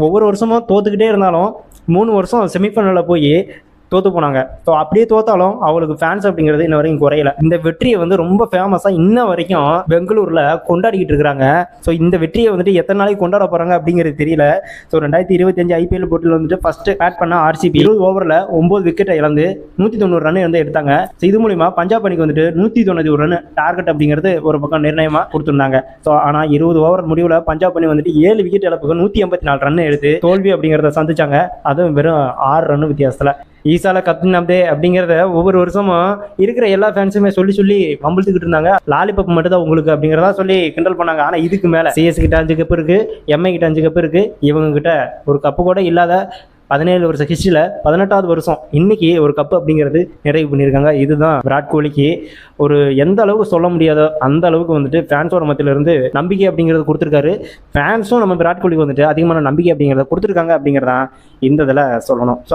ஒவ்வொரு வருஷமும் தோத்துக்கிட்டே இருந்தாலும் 3 வருஷம் செமிஃபைனலில் போய் தோற்று போனாங்க. ஸோ அப்படியே தோத்தாலும் அவங்களுக்கு ஃபேன்ஸ் அப்படிங்கிறது இன்ன வரைக்கும் குறையல. இந்த வெற்றியை வந்து ரொம்ப ஃபேமஸாக இன்ன வரைக்கும் பெங்களூரில் கொண்டாடிக்கிட்டு இருக்கிறாங்க. ஸோ இந்த வெற்றியை வந்துட்டு எத்தனை நாளைக்கு கொண்டாட போகிறாங்க அப்படிங்கிறது தெரியல. ஸோ 2025 IPL போட்டியில் வந்துட்டு ஃபஸ்ட்டு பேட் பண்ண RCB 20 ஓவரில் 9 விக்கெட்டை இழந்து 190 ரன் வந்து எடுத்தாங்க. ஸோ இது மூலிமா பஞ்சாப் அணிக்கு வந்துட்டு 191 ரன் டார்கெட் அப்படிங்கிறது ஒரு பக்கம் நிர்ணயமாக கொடுத்துருந்தாங்க. ஸோ ஆனால் 20 ஓவர் முடிவில் பஞ்சாப் அணி வந்துட்டு 7 விக்கெட் இழப்புக்கு 184 ரன் எடுத்து தோல்வி அப்படிங்கிறத சந்திச்சாங்க. அதுவும் வெறும் 6 ரன் வித்தியாசத்தில். ஈசால கப்தின் அப்படிங்கிறத ஒவ்வொரு வருஷமும் இருக்கிற எல்லா ஃபேன்ஸுமே சொல்லி வம்பிழுத்துக்கிட்டு இருந்தாங்க. லாலிபப் மட்டும் தான் உங்களுக்கு அப்படிங்கிறதா சொல்லி கிண்டல் பண்ணாங்க. ஆனால் இதுக்கு மேலே CS கிட்ட 5 கப்பு இருக்கு, MI கிட்ட 5 கப்பு இருக்கு. இவங்க கிட்ட ஒரு கப்பு கூட இல்லாத 17 வருஷ ஹிஸ்ட்ரியில் 18வது வருஷம் இன்னைக்கு ஒரு கப்பு அப்படிங்கிறது நிறைவு பண்ணியிருக்காங்க. இதுதான் விராட் கோலிக்கு ஒரு எந்த அளவுக்கு சொல்ல முடியாதோ அந்த அளவுக்கு வந்துட்டு ஃபேன்ஸோட மத்தியிலிருந்து நம்பிக்கை அப்படிங்கிறது கொடுத்துருக்காரு. ஃபேன்ஸும் நம்ம விராட் கோலிக்கு வந்துட்டு அதிகமான நம்பிக்கை அப்படிங்கிறத கொடுத்துருக்காங்க அப்படிங்கிறதான் இந்த இதில் சொல்லணும். ஸோ